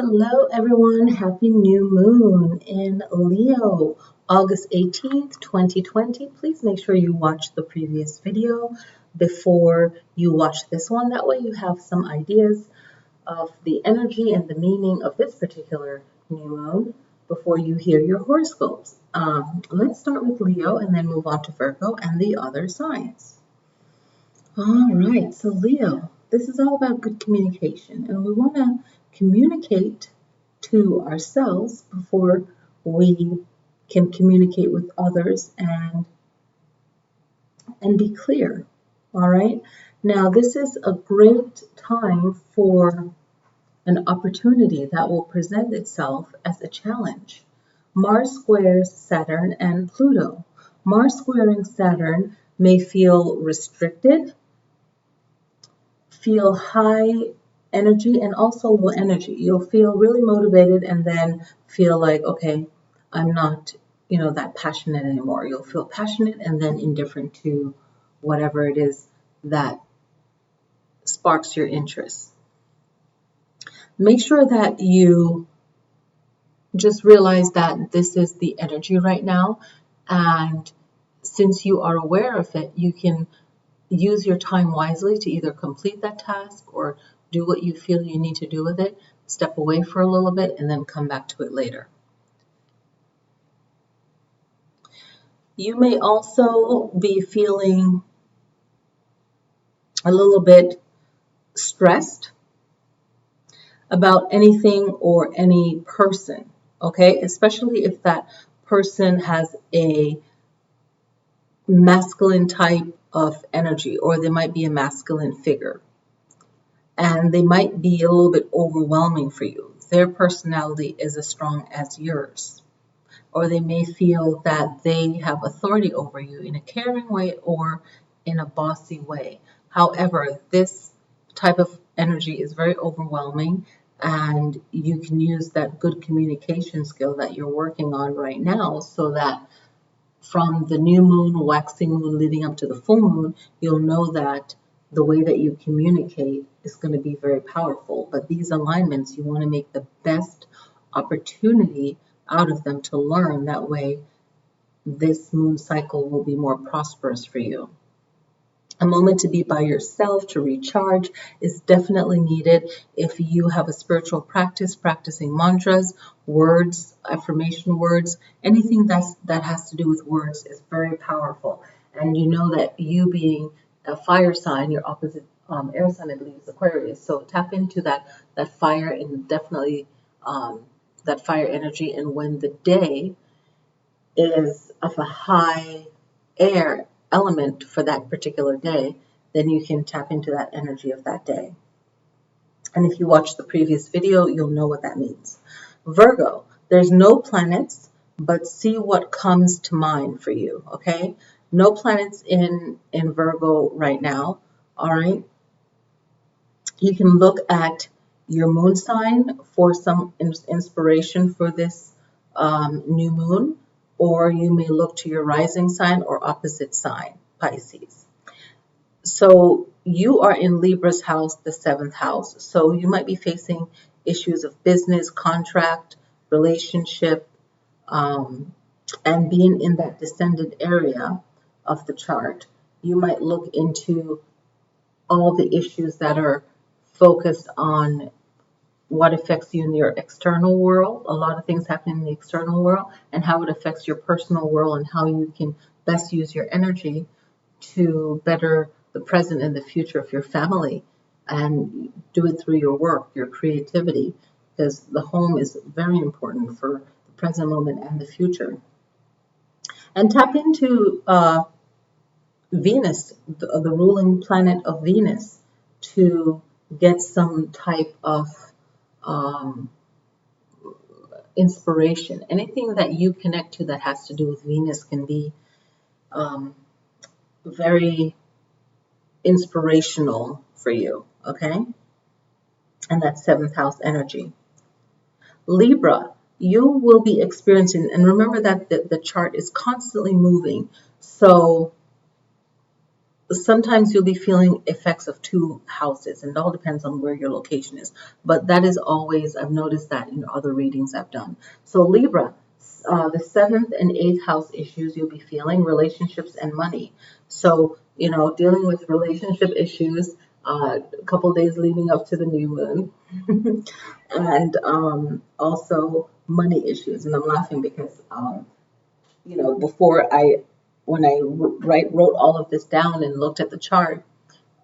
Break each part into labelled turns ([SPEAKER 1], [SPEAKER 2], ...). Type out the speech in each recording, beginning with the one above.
[SPEAKER 1] Hello everyone, happy new moon in Leo, August 18th, 2020. Please make sure you watch the previous video before you watch this one. That way you have some ideas of the energy and the meaning of this particular new moon before you hear your horoscopes. Let's start with Leo and then move on to Virgo and the other signs. All right, so Leo, this is all about good communication, and we want to communicate to ourselves before we can communicate with others and be clear. All right, now this is a great time for an opportunity that will present itself as a challenge. Mars squares Saturn and Pluto. Mars squaring Saturn may feel restricted, feel high energy and also low energy. You'll feel really motivated and then feel like, okay, I'm not, that passionate anymore. You'll feel passionate and then indifferent to whatever it is that sparks your interest. Make sure that you just realize that this is the energy right now, and since you are aware of it, you can use your time wisely to either complete that task or do what you feel you need to do with it, step away for a little bit, and then come back to it later. You may also be feeling a little bit stressed about anything or any person, okay? Especially if that person has a masculine type of energy, or they might be a masculine figure, and they might be a little bit overwhelming for you. Their personality is as strong as yours, or they may feel that they have authority over you in a caring way or in a bossy way. However, this type of energy is very overwhelming, and you can use that good communication skill that you're working on right now so that from the new moon, waxing moon, leading up to the full moon, you'll know that the way that you communicate is going to be very powerful. But these alignments, you want to make the best opportunity out of them to learn. That way, this moon cycle will be more prosperous for you. A moment to be by yourself, to recharge, is definitely needed. If you have a spiritual practice, practicing mantras, words, affirmation words, anything that has to do with words is very powerful. And you know that you being a fire sign, your opposite air sign, I believe, is Aquarius. So tap into that fire and definitely that fire energy. And when the day is of a high air element for that particular day, then you can tap into that energy of that day. And if you watch the previous video, you'll know what that means. Virgo, there's no planets, but see what comes to mind for you, okay? No planets in Virgo right now, all right? You can look at your moon sign for some inspiration for this new moon, or you may look to your rising sign or opposite sign, Pisces. So you are in Libra's house, the 7th house. So you might be facing issues of business, contract, relationship, and being in that descended area of the chart. You might look into all the issues that are focused on what affects you in your external world. A lot of things happen in the external world, and how it affects your personal world, and how you can best use your energy to better the present and the future of your family, and do it through your work, your creativity, because the home is very important for the present moment and the future. And tap into Venus, the ruling planet of Venus, to get some type of inspiration. Anything that you connect to that has to do with Venus can be very inspirational for you, okay? And that's 7th house energy. Libra, you will be experiencing, and remember that the chart is constantly moving, so sometimes you'll be feeling effects of two houses, and it all depends on where your location is. But that is always, I've noticed that in other readings I've done. So Libra, the seventh and eighth house issues you'll be feeling, relationships and money. So, dealing with relationship issues, a couple days leading up to the new moon, and also money issues. And I'm laughing because, before when I wrote all of this down and looked at the chart,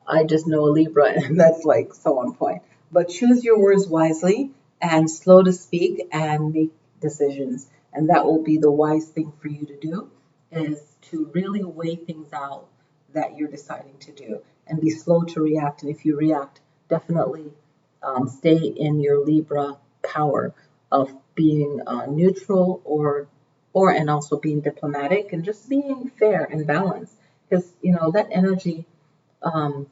[SPEAKER 1] I just know a Libra, and that's like so on point. But choose your words wisely and slow to speak and make decisions. And that will be the wise thing for you to do, is to really weigh things out that you're deciding to do and be slow to react. And if you react, definitely stay in your Libra power of being neutral and also being diplomatic and just being fair and balanced. Because, that energy, um,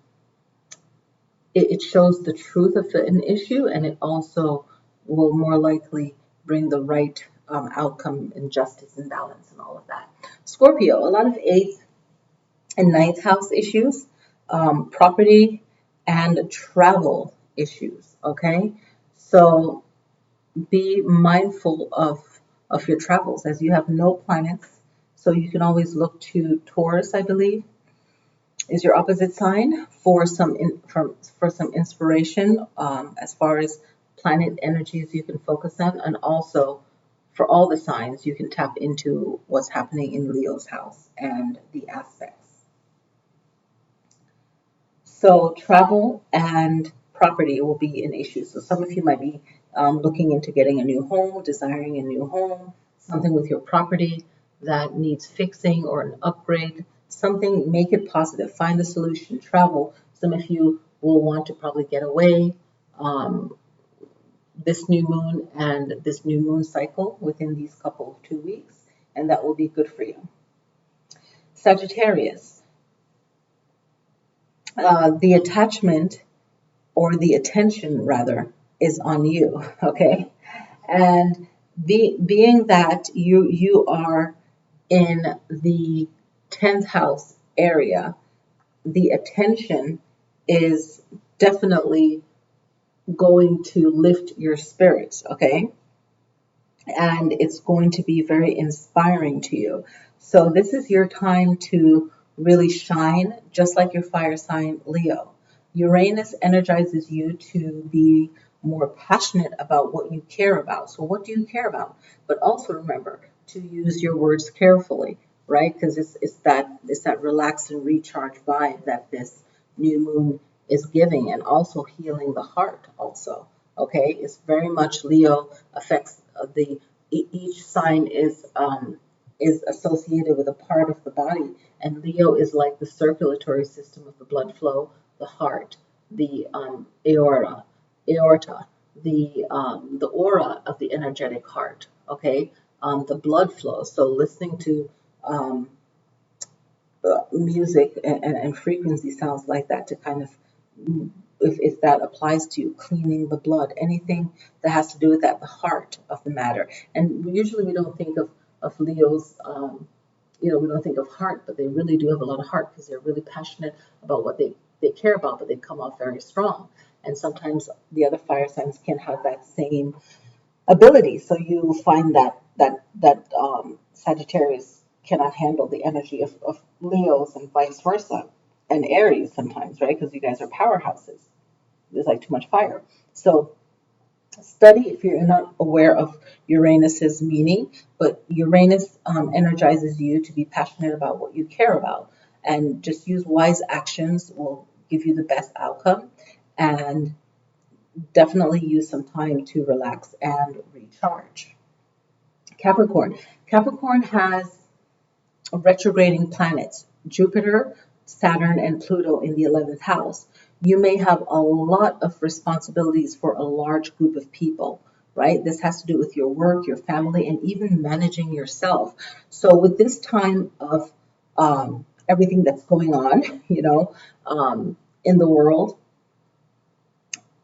[SPEAKER 1] it shows the truth of an issue, and it also will more likely bring the right outcome and justice and balance and all of that. Scorpio, a lot of eighth and ninth house issues, property and travel issues. Okay, so be mindful of your travels, as you have no planets. So you can always look to Taurus, I believe, is your opposite sign for some inspiration, as far as planet energies you can focus on, and also for all the signs you can tap into what's happening in Leo's house and the aspects. So travel and property will be an issue. So some of you might be looking into getting a new home, desiring a new home, something with your property that needs fixing or an upgrade, something, make it positive, find the solution, travel. Some of you will want to probably get away this new moon and this new moon cycle within these couple of 2 weeks, and that will be good for you. Sagittarius, the attachment, or the attention rather, is on you, okay? And being that you are in the 10th house area, the attention is definitely going to lift your spirits, okay? And it's going to be very inspiring to you. So this is your time to really shine, just like your fire sign, Leo. Uranus energizes you to be more passionate about what you care about. So what do you care about? But also remember to use your words carefully, right? Because it's that relax and recharge vibe that this new moon is giving, and also healing the heart also. Okay, it's very much Leo affects each sign is associated with a part of the body, and Leo is like the circulatory system of the blood flow, the heart, the aorta, the aura of the energetic heart. Okay, the blood flow. So listening to music and frequency sounds like that to kind of, if that applies to you, cleaning the blood, anything that has to do with that, the heart of the matter. And usually we don't think of Leos, we don't think of heart, but they really do have a lot of heart because they're really passionate about what they care about, but they come off very strong. And sometimes the other fire signs can have that same ability. So you find that Sagittarius cannot handle the energy of Leos and vice versa, and Aries sometimes, right? Because you guys are powerhouses. There's like too much fire. So study if you're not aware of Uranus's meaning, but Uranus energizes you to be passionate about what you care about, and just use wise actions will give you the best outcome. And definitely use some time to relax and recharge. Capricorn. Capricorn has retrograding planets, Jupiter, Saturn, and Pluto in the 11th house. You may have a lot of responsibilities for a large group of people, right? This has to do with your work, your family, and even managing yourself. So with this time of everything that's going on, in the world,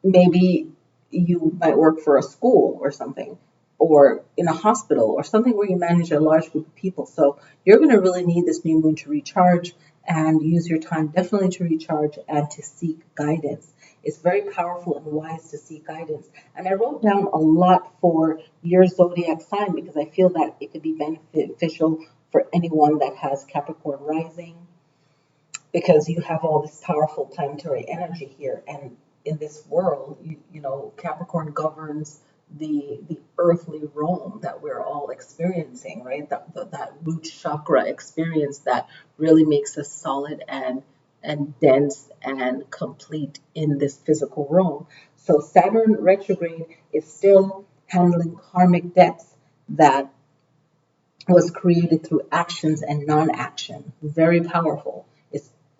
[SPEAKER 1] maybe you might work for a school or something, or in a hospital or something where you manage a large group of people. So you're going to really need this new moon to recharge and use your time definitely to recharge and to seek guidance. It's very powerful and wise to seek guidance. And I wrote down a lot for your zodiac sign because I feel that it could be beneficial for anyone that has Capricorn rising, because you have all this powerful planetary energy here. And in this world, you know, Capricorn governs the earthly realm that we're all experiencing, right? That root chakra experience that really makes us solid and dense and complete in this physical realm. So Saturn retrograde is still handling karmic debts that was created through actions and non-action. Very powerful.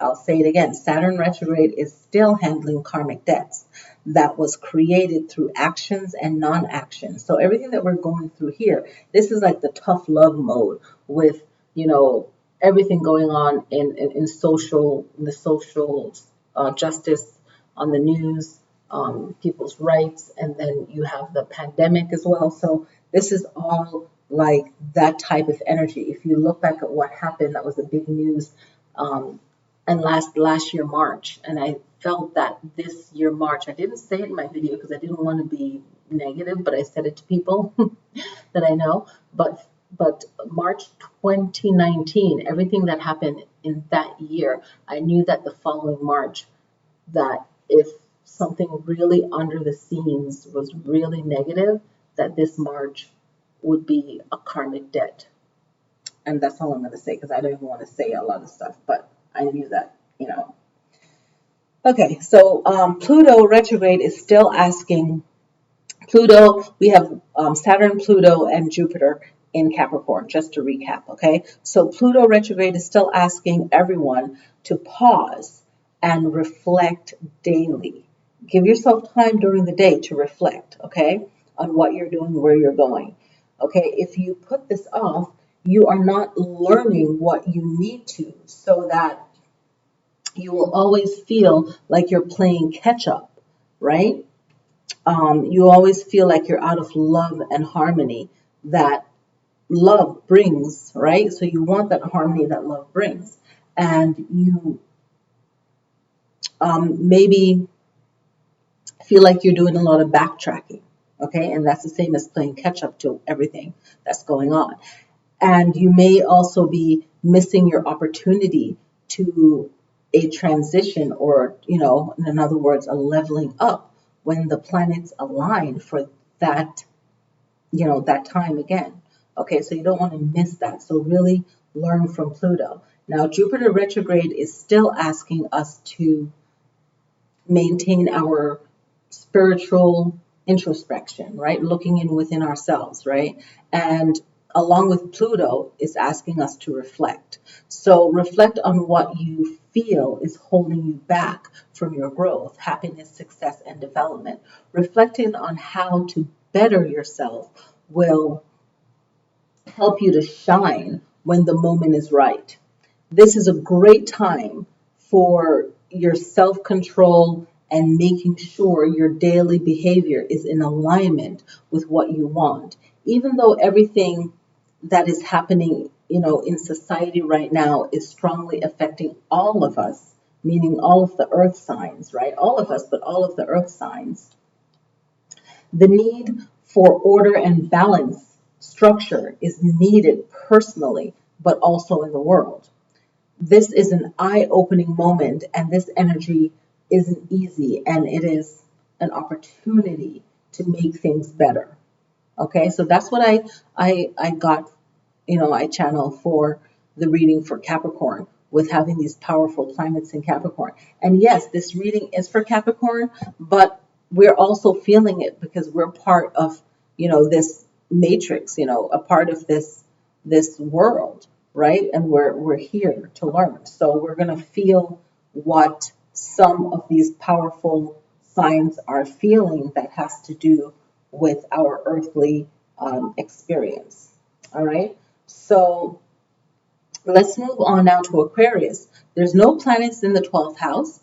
[SPEAKER 1] I'll say it again. Saturn retrograde is still handling karmic debts that was created through actions and non-action. So everything that we're going through here, this is like the tough love mode with, you know, everything going on in the social justice on the news, people's rights, and then you have the pandemic as well. So this is all like that type of energy. If you look back at what happened, that was the big news. And last year, March, and I felt that this year, March, I didn't say it in my video because I didn't want to be negative, but I said it to people that I know. But March 2019, everything that happened in that year, I knew that the following March, that if something really under the scenes was really negative, that this March would be a karmic debt. And that's all I'm going to say because I don't even want to say a lot of stuff, but I knew that, you know. Okay, so Pluto retrograde is still asking. Pluto, we have Saturn, Pluto, and Jupiter in Capricorn, just to recap, okay? So Pluto retrograde is still asking everyone to pause and reflect daily. Give yourself time during the day to reflect, okay, on what you're doing, where you're going. Okay, if you put this off, you are not learning what you need to, so that you will always feel like you're playing catch up, right? You always feel like you're out of love and harmony that love brings, right? So you want that harmony that love brings. And you maybe feel like you're doing a lot of backtracking, okay? And that's the same as playing catch up to everything that's going on. And you may also be missing your opportunity to a transition, or, you know, in other words, a leveling up when the planets align for that, you know, that time again. Okay, so you don't want to miss that. So really learn from Pluto. Now, Jupiter retrograde is still asking us to maintain our spiritual introspection, right? Looking in within ourselves, right? And along with Pluto, is asking us to reflect. So reflect on what you feel is holding you back from your growth, happiness, success, and development. Reflecting on how to better yourself will help you to shine when the moment is right. This is a great time for your self-control and making sure your daily behavior is in alignment with what you want. Even though everything that is happening, you know, in society right now is strongly affecting all of us, meaning all of the earth signs, right? All of us, but all of the earth signs. The need for order and balance, structure is needed personally, but also in the world. This is an eye-opening moment, and this energy isn't easy, and it is an opportunity to make things better. Okay, so that's what I got, you know, I channel for the reading for Capricorn, with having these powerful planets in Capricorn. And yes, this reading is for Capricorn, but we're also feeling it because we're part of, you know, this matrix, you know, a part of this world, right? And we're here to learn. So we're going to feel what some of these powerful signs are feeling that has to do with our earthly experience. All right. So let's move on now to Aquarius. There's no planets in the 12th house.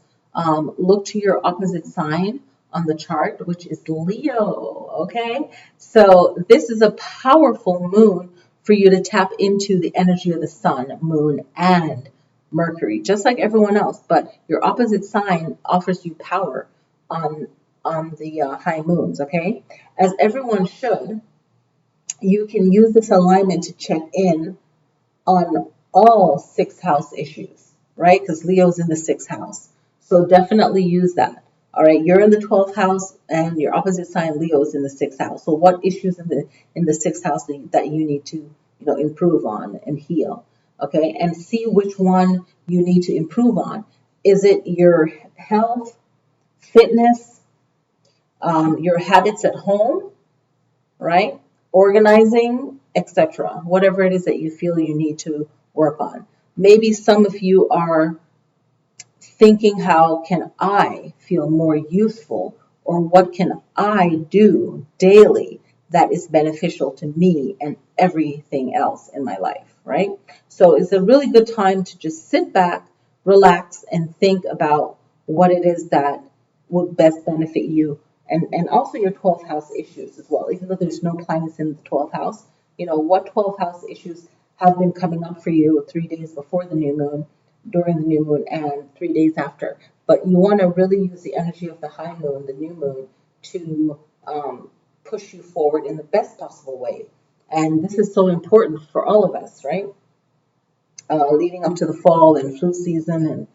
[SPEAKER 1] Look to your opposite sign on the chart, which is Leo. Okay. So this is a powerful moon for you to tap into the energy of the sun, moon, and Mercury, just like everyone else, but your opposite sign offers you power on the high moons, okay? As everyone should, you can use this alignment to check in on all sixth house issues, right? Because Leo's in the sixth house. So definitely use that. All right, you're in the 12th house and your opposite sign Leo is in the sixth house. So what issues in the sixth house that you need to, improve on and heal? Okay, and see which one you need to improve on. Is it your health, fitness, your habits at home, right? Organizing, etc. Whatever it is that you feel you need to work on. Maybe some of you are thinking, how can I feel more useful, or what can I do daily that is beneficial to me and everything else in my life, right? So it's a really good time to just sit back, relax, and think about what it is that would best benefit you, and also your 12th house issues as well. Even though there's no planets in the 12th house, what 12th house issues have been coming up for you 3 days before the new moon, during the new moon, and 3 days after. But you want to really use the energy of the high moon, the new moon, to push you forward in the best possible way. And this is so important for all of us, right? Leading up to the fall and flu season and,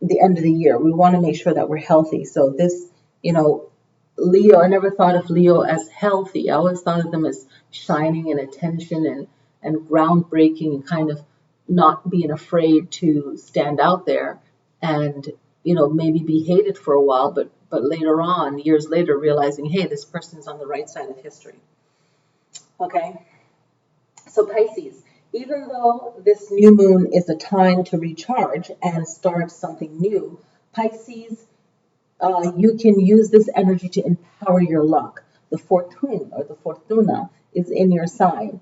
[SPEAKER 1] the end of the year, we want to make sure that we're healthy. So this, Leo, I never thought of Leo as healthy. I always thought of them as shining and attention and groundbreaking and kind of not being afraid to stand out there and, maybe be hated for a while, but later on, years later, realizing, hey, this person is on the right side of history. Okay. So Pisces, even though this new moon is a time to recharge and start something new, Pisces, you can use this energy to empower your luck. The fortune or the fortuna is in your sign.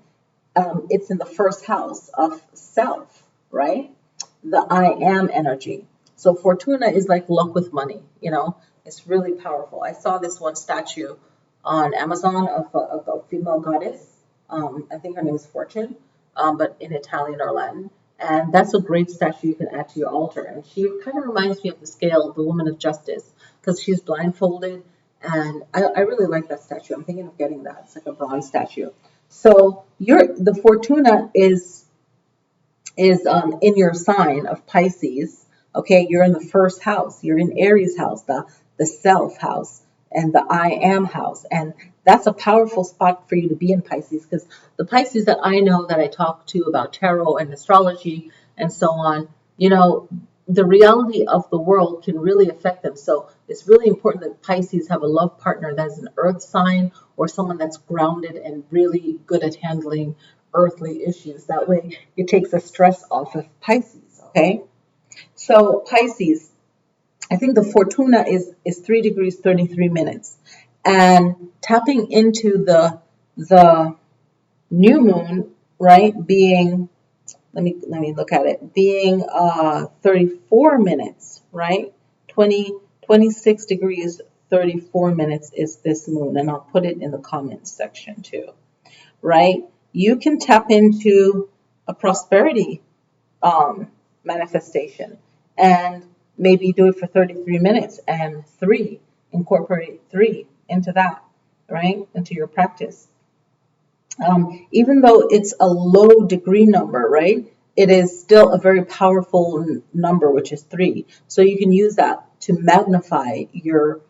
[SPEAKER 1] It's in the first house of self, right? The I am energy. So fortuna is like luck with money, it's really powerful. I saw this one statue on Amazon of a female goddess. I think her name is Fortune, but in Italian or Latin. And that's a great statue you can add to your altar. And she kind of reminds me of the scale, the woman of justice, because she's blindfolded. And I really like that statue. I'm thinking of getting that. It's like a bronze statue. So the Fortuna is in your sign of Pisces. Okay, you're in the first house. You're in Aries house, the self house, and the I am house. And that's a powerful spot for you to be in Pisces, because the Pisces that I know, that I talk to about tarot and astrology and so on, the reality of the world can really affect them. So it's really important that Pisces have a love partner that is an earth sign, or someone that's grounded and really good at handling earthly issues. That way it takes the stress off of Pisces, okay? So Pisces, I think the Fortuna is 3 degrees 33 minutes. And tapping into the new moon, right, being, let me look at it, being 34 minutes, right? 26 degrees 34 minutes is this moon, and I'll put it in the comments section too, right? You can tap into a prosperity manifestation and maybe do it for 33 minutes and incorporate 3 into that, right? Into your practice. Even though it's a low degree number, right? It is still a very powerful number, which is 3. So you can use that to magnify your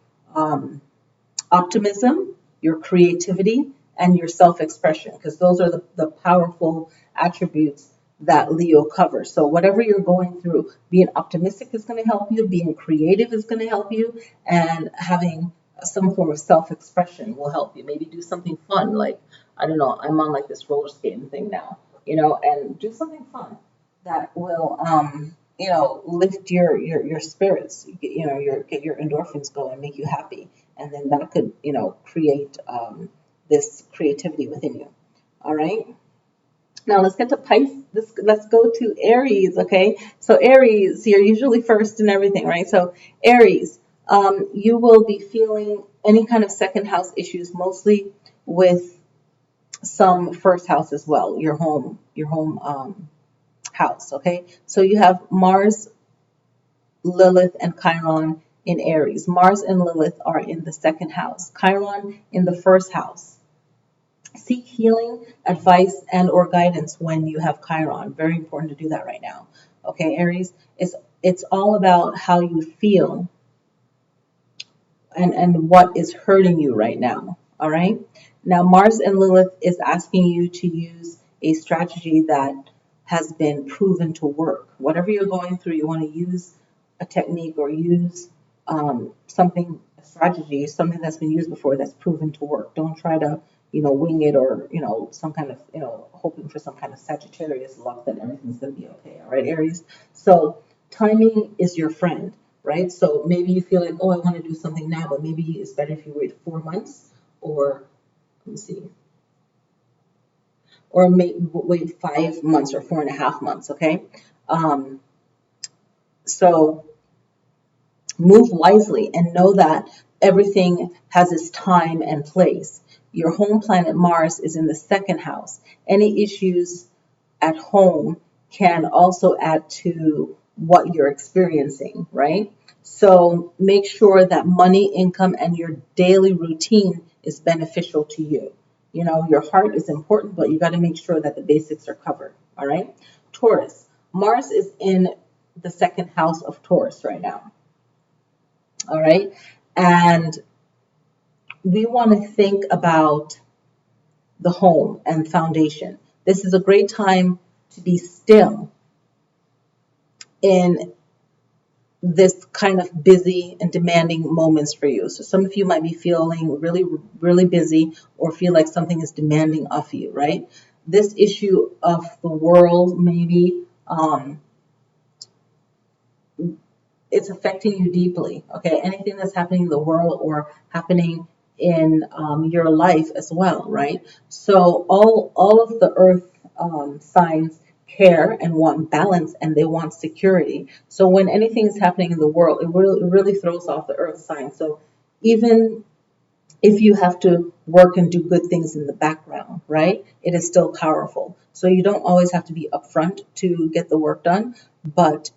[SPEAKER 1] optimism, your creativity, and your self-expression, because those are the powerful attributes that Leo covers. So whatever you're going through, being optimistic is going to help you, being creative is going to help you, and having some form of self-expression will help you. Maybe do something fun, like, I don't know, I'm on like this roller skating thing now, and do something fun that will, lift your spirits, get your endorphins going, make you happy. And then that could, create this creativity within you. All right. Now let's get to Pisces. Let's go to Aries. Okay. So Aries, you're usually first in everything, right? So Aries, you will be feeling any kind of second house issues, mostly with some first house as well, your home house, okay? So you have Mars, Lilith, and Chiron in Aries. Mars and Lilith are in the second house. Chiron in the first house. Seek healing, advice, and or guidance when you have Chiron. Very important to do that right now. Okay, Aries, it's all about how you feel and what is hurting you right now. All right. Now, Mars and Lilith is asking you to use a strategy that has been proven to work. Whatever you're going through, you want to use a technique or use something, a strategy, something that's been used before that's proven to work. Don't try to, wing it or, some kind of, hoping for some kind of Sagittarius luck that everything's going to be okay. All right, Aries. So timing is your friend, right? So maybe you feel like, oh, I want to do something now, but maybe it's better if you wait 4 months or, let me see, or wait 5 months or 4.5 months, okay? So move wisely and know that everything has its time and place. Your home planet Mars is in the second house. Any issues at home can also add to what you're experiencing, right? So make sure that money, income, and your daily routine is beneficial to you. Your heart is important, but you got to make sure that the basics are covered, all right? Taurus. Mars is in the second house of Taurus right now, all right? And we want to think about the home and foundation. This is a great time to be still in this kind of busy and demanding moments for you. So some of you might be feeling really, really busy or feel like something is demanding of you, right? This issue of the world, maybe it's affecting you deeply, okay? Anything that's happening in the world or happening in your life as well, right? So all of the earth signs care and want balance and they want security. So when anything is happening in the world, it really throws off the earth sign. So even if you have to work and do good things in the background, right, it is still powerful. So you don't always have to be upfront to get the work done, but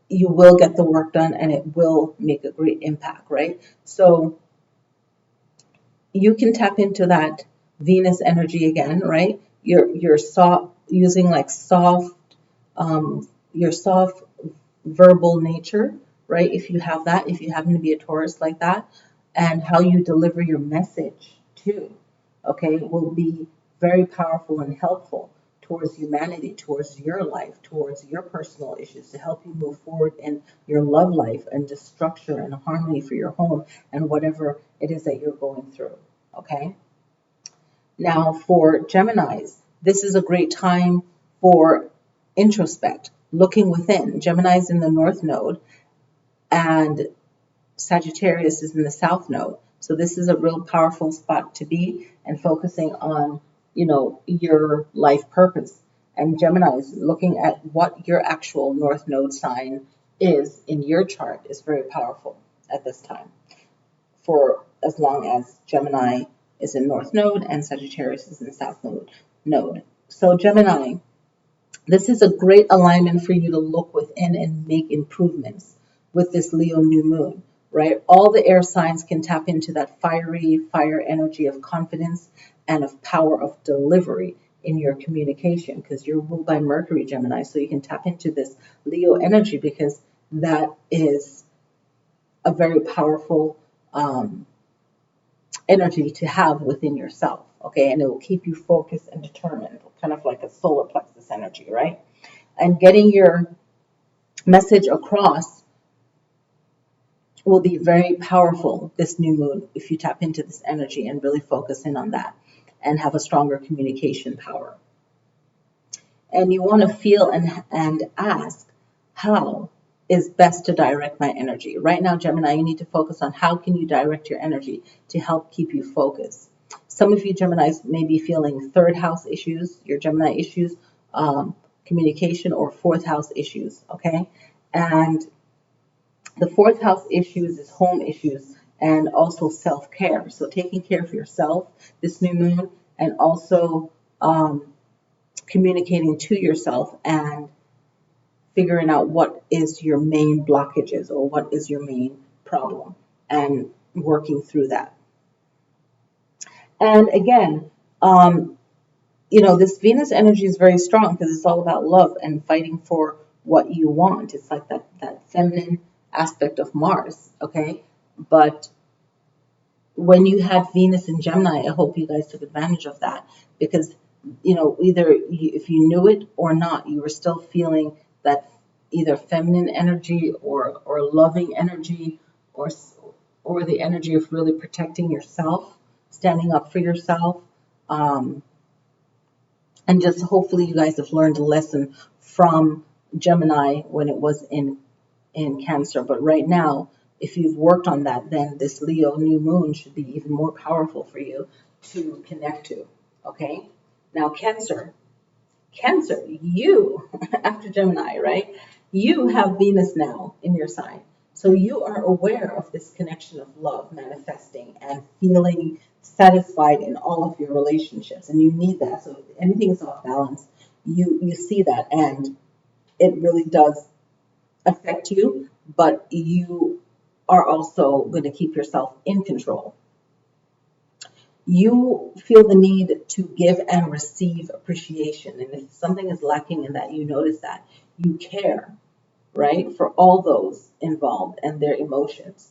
[SPEAKER 1] you will get the work done and it will make a great impact, right? So you can tap into that Venus energy again, right? You're soft, using like your soft verbal nature, right? If you have that, if you happen to be a Taurus like that, and how you deliver your message too, okay, will be very powerful and helpful towards humanity, towards your life, towards your personal issues, to help you move forward in your love life and just structure and harmony for your home and whatever it is that you're going through, okay? Now for Geminis, this is a great time for introspect, looking within. Gemini is in the North Node and Sagittarius is in the South Node. So this is a real powerful spot to be and focusing on, your life purpose. And Gemini is looking at what your actual North Node sign is in your chart is very powerful at this time, for as long as Gemini is in North Node and Sagittarius is in South Node. So Gemini, this is a great alignment for you to look within and make improvements with this Leo new moon, right? All the air signs can tap into that fire energy of confidence and of power of delivery in your communication, because you're ruled by Mercury, Gemini. So you can tap into this Leo energy because that is a very powerful energy to have within yourself, okay? And it will keep you focused and determined, kind of like a solar plexus energy, right? And getting your message across will be very powerful this new moon if you tap into this energy and really focus in on that and have a stronger communication power. And you want to feel and ask, how is best to direct my energy? Right now, Gemini, you need to focus on how can you direct your energy to help keep you focused. Some of you Geminis may be feeling third house issues, your Gemini issues, communication, or fourth house issues, okay? And the fourth house issues is home issues and also self-care. So taking care of yourself this new moon, and also communicating to yourself and figuring out what is your main blockages or what is your main problem and working through that. And again, this Venus energy is very strong because it's all about love and fighting for what you want. It's like that feminine aspect of Mars, okay? But when you had Venus in Gemini, I hope you guys took advantage of that because, either if you knew it or not, you were still feeling that either feminine energy or loving energy or the energy of really protecting yourself, standing up for yourself. And just hopefully you guys have learned a lesson from Gemini when it was in Cancer. But right now, if you've worked on that, then this Leo new moon should be even more powerful for you to connect to. Okay? Now, Cancer, you, after Gemini, right? You have Venus now in your sign. So you are aware of this connection of love manifesting and feeling satisfied in all of your relationships. And you need that. So if anything is off balance, you see that. And it really does affect you. But you are also going to keep yourself in control. You feel the need to give and receive appreciation. And if something is lacking in that, you notice that. You care, right, for all those involved and their emotions.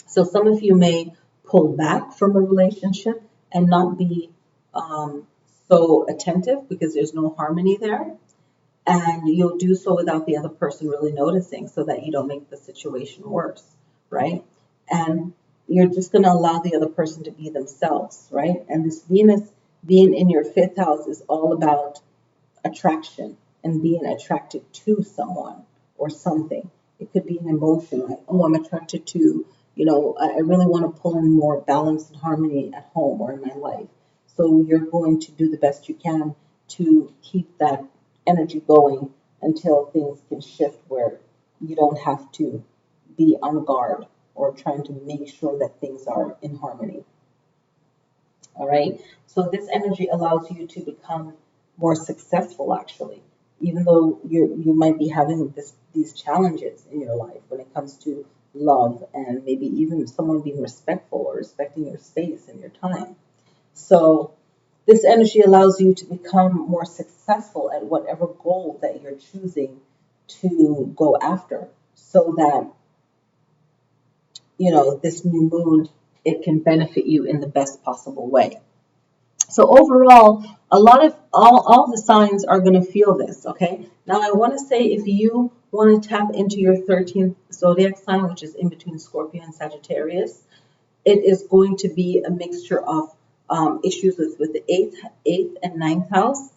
[SPEAKER 1] So some of you may pull back from a relationship and not be so attentive because there's no harmony there. And you'll do so without the other person really noticing so that you don't make the situation worse, right? And you're just going to allow the other person to be themselves, right? And this Venus being in your 5th house is all about attraction and being attracted to someone or something. It could be an emotion like, oh, I'm attracted to, I really want to pull in more balance and harmony at home or in my life. So you're going to do the best you can to keep that energy going until things can shift where you don't have to be on guard or trying to make sure that things are in harmony. All right. So this energy allows you to become more successful, actually, even though you might be having these challenges in your life when it comes to love and maybe even someone being respectful or respecting your space and your time. So this energy allows you to become more successful at whatever goal that you're choosing to go after so that, this new moon, it can benefit you in the best possible way. So overall, a lot of all the signs are going to feel this, okay? Now I want to say if you want to tap into your 13th zodiac sign, which is in between Scorpio and Sagittarius, it is going to be a mixture of issues with the 8th and 9th house,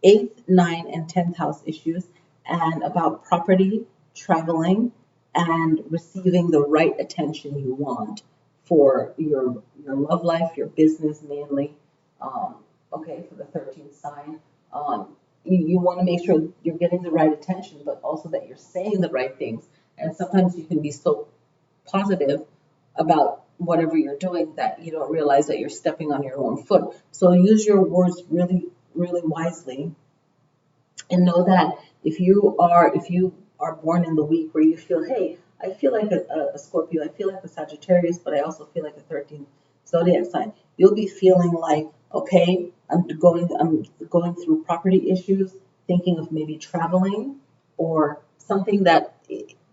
[SPEAKER 1] 8th, 9th, and 10th house issues, and about property, traveling, and receiving the right attention you want for your love life, your business mainly. For the 13th sign, you want to make sure you're getting the right attention, but also that you're saying the right things. And sometimes you can be so positive about whatever you're doing that you don't realize that you're stepping on your own foot. So use your words really, really wisely, and know that if you are born in the week where you feel, hey, I feel like a Scorpio, I feel like a Sagittarius, but I also feel like a 13th zodiac sign, you'll be feeling like, okay, I'm going through property issues, thinking of maybe traveling or something that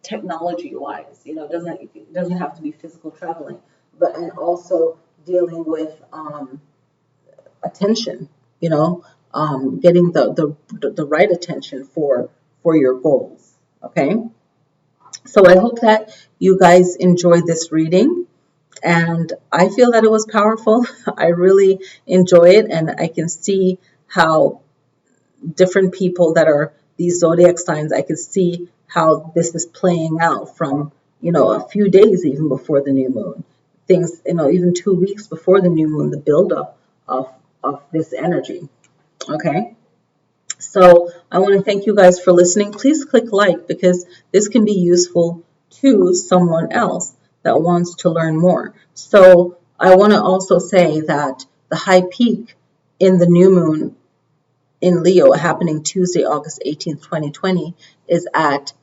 [SPEAKER 1] technology-wise, it doesn't have to be physical traveling, but and also dealing with attention, getting the right attention for your goals. Okay, so I hope that you guys enjoyed this reading. And I feel that it was powerful. I really enjoy it. And I can see how different people that are these zodiac signs, I can see how this is playing out from, a few days even before the new moon. Things, even 2 weeks before the new moon, the buildup of this energy. Okay. So I want to thank you guys for listening. Please click like because this can be useful to someone else that wants to learn more. So I want to also say that the high peak in the new moon in Leo happening Tuesday, August 18th, 2020 is at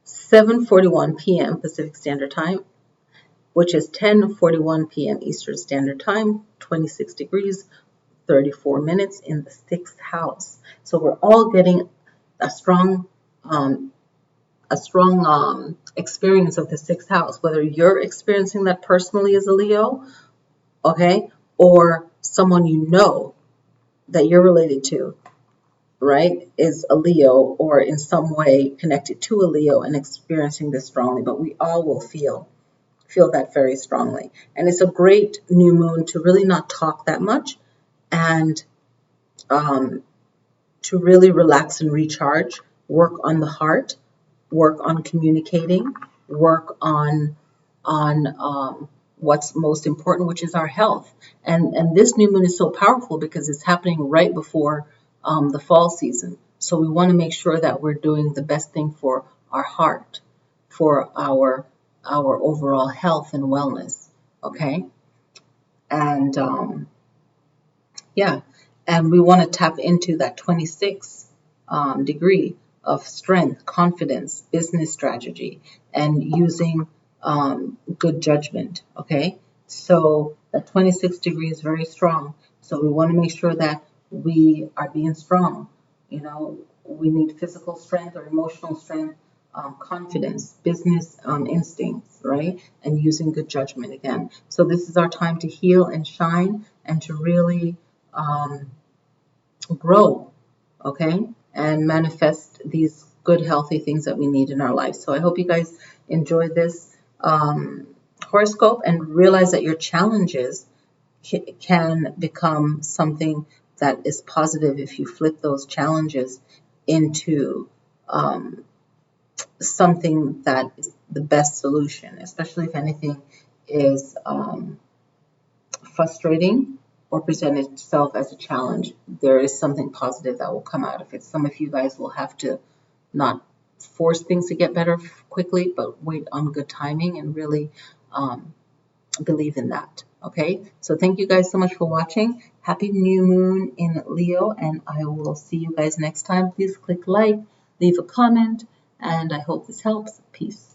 [SPEAKER 1] 7:41 p.m. Pacific Standard Time, which is 10:41 p.m. Eastern Standard Time, 26 degrees, 34 minutes in the 6th house. So we're all getting a strong experience of the 6th house, whether you're experiencing that personally as a Leo, okay, or someone you know that you're related to, right, is a Leo or in some way connected to a Leo and experiencing this strongly. But we all will feel that very strongly. And it's a great new moon to really not talk that much and to really relax and recharge, work on the heart, work on communicating, work on what's most important, which is our health. And this new moon is so powerful because it's happening right before the fall season. So we want to make sure that we're doing the best thing for our heart, for our overall health and wellness. Okay, and yeah, and we want to tap into that 26 degree of strength, confidence, business strategy, and using good judgment. Okay, so that 26 degree is very strong. So we want to make sure that we are being strong. You know, we need physical strength or emotional strength, confidence, business instincts, right? And using good judgment again. So this is our time to heal and shine and to really grow, okay? And manifest these good, healthy things that we need in our life. So I hope you guys enjoyed this horoscope and realize that your challenges can become something that is positive if you flip those challenges into something that is the best solution, especially if anything is frustrating or present itself as a challenge. There is something positive that will come out of it. Some of you guys will have to not force things to get better quickly, but wait on good timing and really believe in that. Okay, so thank you guys so much for watching. Happy new moon in Leo, and I will see you guys next time. Please click like, leave a comment, and I hope this helps. Peace.